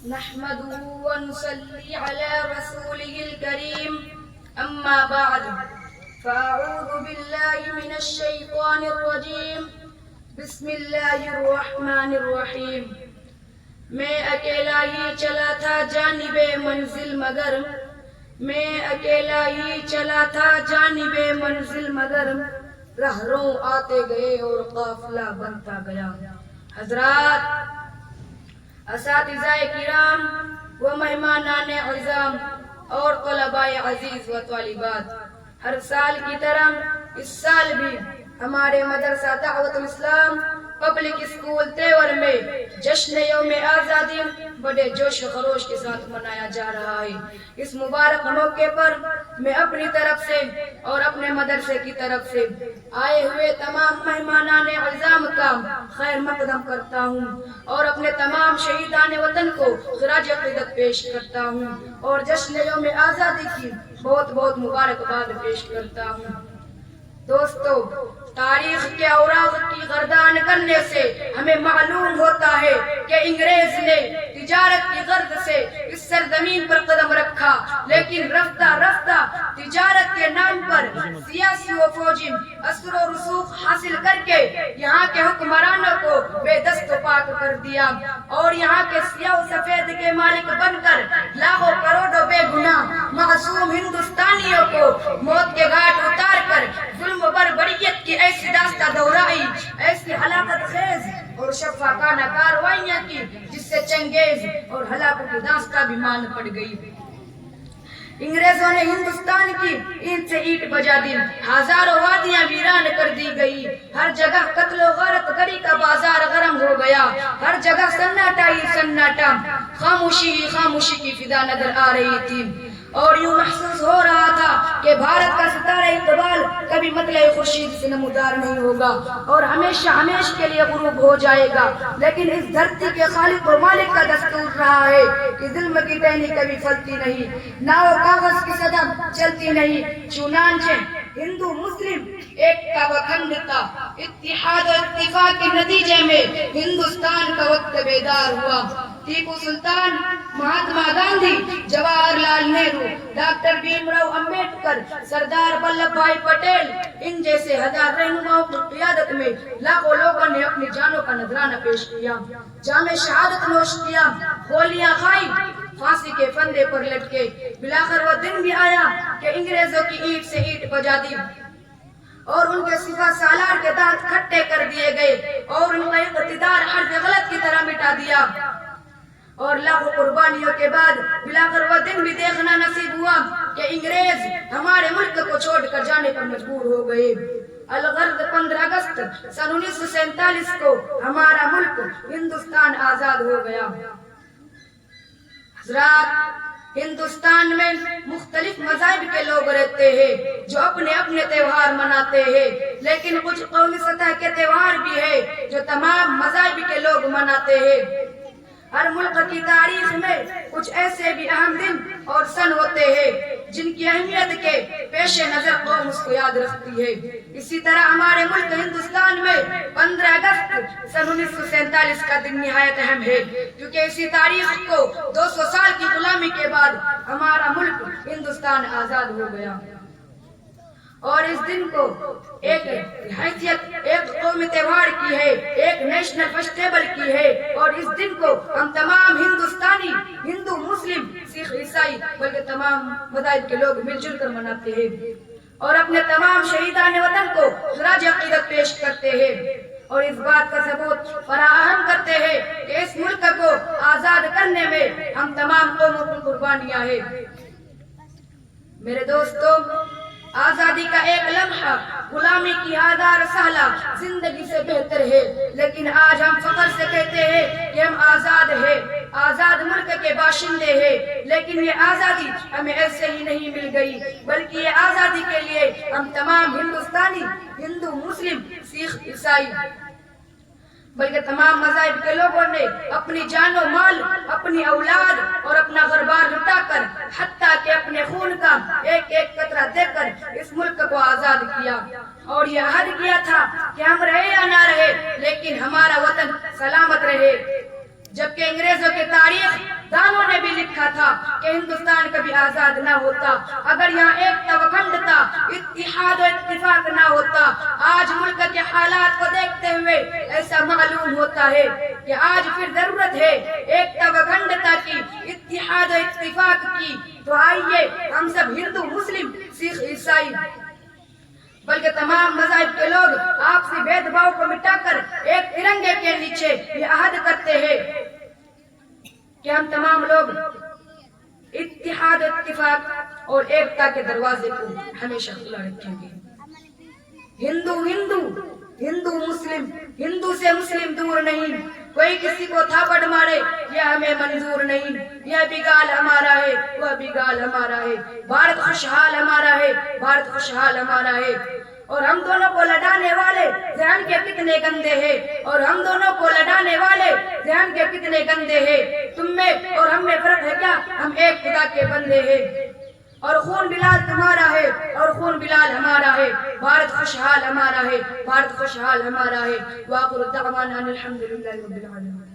نحمده ونصلي على رسوله الكريم أما بعد فأعوذ بالله من الشيطان الرجيم بسم اللہ الرحمن الرحیم. میں اکیلا ہی چلا تھا جانب منزل مگر میں اکیلا ہی چلا تھا جانب منزل مگر رہروں آتے گئے اور قافلہ بنتا گیا. حضرات، اساتذہ کرام و مہمانان عظام اور طلباء عزیز و طالبات، ہر سال کی طرح اس سال بھی ہمارے مدرسہ دعوت الاسلام پبلک اسکول تیور میں جشن یوم آزادی بڑے جوش و خروش کے ساتھ منایا جا رہا ہے. اس مبارک موقع پر میں اپنی طرف سے اور اپنے مدرسے کی طرف سے آئے ہوئے تمام مہمانان عظام کا خیر مقدم کرتا ہوں اور اپنے تمام شہیدان وطن کو خراج عقیدت پیش کرتا ہوں اور جشن یوم آزادی کی بہت بہت مبارکباد پیش کرتا ہوں. دوستو، تاریخ کے اوراق کی گردان کرنے سے ہمیں معلوم ہوتا ہے کہ انگریز نے تجارت کی غرض سے اس سرزمین پر قدم رکھا، لیکن رفتہ رفتہ تجارت کے نام پر سیاسی و فوجی اثر و رسوخ حاصل کر کے یہاں کے حکمرانوں کو بے دست و پاک کر دیا اور یہاں کے سیاہ و سفید کے مالک بن کر لاکھوں کروڑوں بے گناہ معصوم ہندوستانیوں کو موت کے گھاٹ اتار کر ظلم و بربریت کی ایسی داستہ دہرائی، ایسی ہلاکت خیز اور شفاقانہ کارروائیاں کی جس سے چنگیز اور ہلاکت کی داستہ بھی مان پڑ گئی. انگریزوں نے ہندوستان کی اینٹ سے اینٹ بجا دی، ہزاروں وادیاں ویران کر دی گئی، ہر جگہ قتل و غارت گری کا بازار گرم ہو گیا، ہر جگہ سناٹا ہی سناٹا، خاموشی ہی خاموشی کی فضا نظر آ رہی تھی اور یوں محسوس ہو رہا تھا کہ بھارت کا ستارہ اقبال کبھی مطلع خورشید سے نمودار نہیں ہوگا اور ہمیشہ ہمیشہ کے لیے غروب ہو جائے گا. لیکن اس دھرتی کے خالق و مالک کا دستور رہا ہے کہ ظلم کی ٹہنی کبھی پھلتی نہیں، ناؤ کاغذ کی صدا چلتی نہیں. چنانچہ ہندو مسلم ایک کا وکھنڈ تھا، اتحاد و اتفاق کے نتیجے میں ہندوستان کا وقت بیدار ہوا. ٹیپو سلطان، مہاتما گاندھی، جواہر لال نہرو، ڈاکٹر بھیم راؤ امبیڈکر، سردار ولبھ بھائی پٹیل، ان جیسے ہزار رہنماؤں کی قیادت میں لاکھوں لوگوں نے اپنی جانوں کا نذرانہ پیش کیا، جام شہادت نوش کیا، گولیاں کھائی، پھانسی کے پھندے پر لٹکے. بلاخر وہ دن بھی آیا کہ انگریزوں کی اینٹ سے اینٹ بجا دی اور ان کے سپہ سالار کے دانت کھٹے کر دیے گئے اور ان کا اقتدار حرف غلط کی طرح مٹا دیا. اور لاکھوں قربانیوں کے بعد بلاخر وہ دن بھی دیکھنا نصیب ہوا کہ انگریز ہمارے ملک کو چھوڑ کر جانے پر مجبور ہو گئے. الغرض 15 اگست سن 1947 کو ہمارا ملک ہندوستان آزاد ہو گیا. حضرات، ہندوستان میں مختلف مذاہب کے لوگ رہتے ہیں جو اپنے اپنے تہوار مناتے ہیں، لیکن کچھ قومی سطح کے تہوار بھی ہیں جو تمام مذاہب کے لوگ مناتے ہیں. ہر ملک کی تاریخ میں کچھ ایسے بھی اہم دن اور سن ہوتے ہیں جن کی اہمیت کے پیش نظر قوم اس کو یاد رکھتی ہے. اسی طرح ہمارے ملک ہندوستان میں 15 اگست سن 1947 کا دن نہایت اہم ہے، کیونکہ اسی تاریخ کو 200 سال کی غلامی کے بعد ہمارا ملک ہندوستان آزاد ہو گیا. اور اس دن کو ایک حیثیت ایک قومی تہوار کی ہے، ایک نیشنل فیسٹیول کی ہے اور اس دن کو ہم تمام ہندوستانی، ہندو، مسلم، سکھ، عیسائی بلکہ تمام مذاہب کے لوگ مل جل کر مناتے ہیں اور اپنے تمام شہیدان وطن کو خراج عقیدت پیش کرتے ہیں اور اس بات کا ثبوت فراہم کرتے ہیں کہ اس ملک کو آزاد کرنے میں ہم تمام قوموں کی قربانیاں ہیں. میرے دوستو، آزادی کا ایک لمحہ غلامی کی ہزار سالہ زندگی سے بہتر ہے، لیکن آج ہم فخر سے کہتے ہیں کہ ہم آزاد ہیں، آزاد ملک کے باشندے ہیں. لیکن یہ آزادی ہمیں ایسے ہی نہیں مل گئی، بلکہ یہ آزادی کے لیے ہم تمام ہندوستانی، ہندو، مسلم، سکھ، عیسائی بلکہ تمام مذاہب کے لوگوں نے اپنی جان و مال، اپنی اولاد اور اپنا گھر بار لٹا کر، حتیٰ کہ اپنے خون کا ایک ایک قطرہ دے کر اس ملک کو آزاد کیا اور یہ عہد کیا تھا کہ ہم رہے یا نہ رہے لیکن ہمارا وطن سلامت رہے. جبکہ انگریزوں کی تاریخ دانوں نے بھی لکھا تھا کہ ہندوستان کبھی آزاد نہ ہوتا اگر یہاں ایکتا و اکھنڈتا، اتحاد و اتفاق نہ ہوتا۔ آج ملک کے حالات کو دیکھتے ہوئے ایسا معلوم ہوتا ہے کہ آج پھر ضرورت ہے ایکتا و اکھنڈتا کی، اتحاد و اتفاق کی۔ تو آئیے ہم سب ہندو، مسلم، سکھ، عیسائی بلکہ تمام مذاہب کے لوگ آپسی بھید بھاؤ کو مٹا کر ایک ترنگے کے نیچے یہ عہد کرتے ہیں کہ ہم تمام لوگ اتحاد، اتفاق اور ایکتا کے دروازے کو ہمیشہ کھلا رکھیں گے۔ ہندو ہندو، ہندو مسلم، ہندو سے مسلم دور نہیں، کوئی کسی کو تھاپڑ مارے یہ ہمیں منظور نہیں۔ یہ بگال ہمارا ہے، وہ بگال ہمارا ہے، بھارت خوشحال ہمارا ہے، بھارت خوشحال ہمارا ہے۔ اور ہم دونوں کو لڑانے والے ذہن کے کتنے گندے ہیں، اور ہم دونوں کو لڑانے والے ذہن کے کتنے گندے ہیں۔ تم میں اور ہم میں فرق ہے کیا؟ ہم ایک خدا کے بندے ہیں، اور خون بلال تمہارا ہے اور خون بلال ہمارا ہے۔ بھارت خوشحال ہمارا ہے، بھارت خوشحال ہمارا ہے۔ وآخر دعوانا ان الحمد للہ رب العالمین۔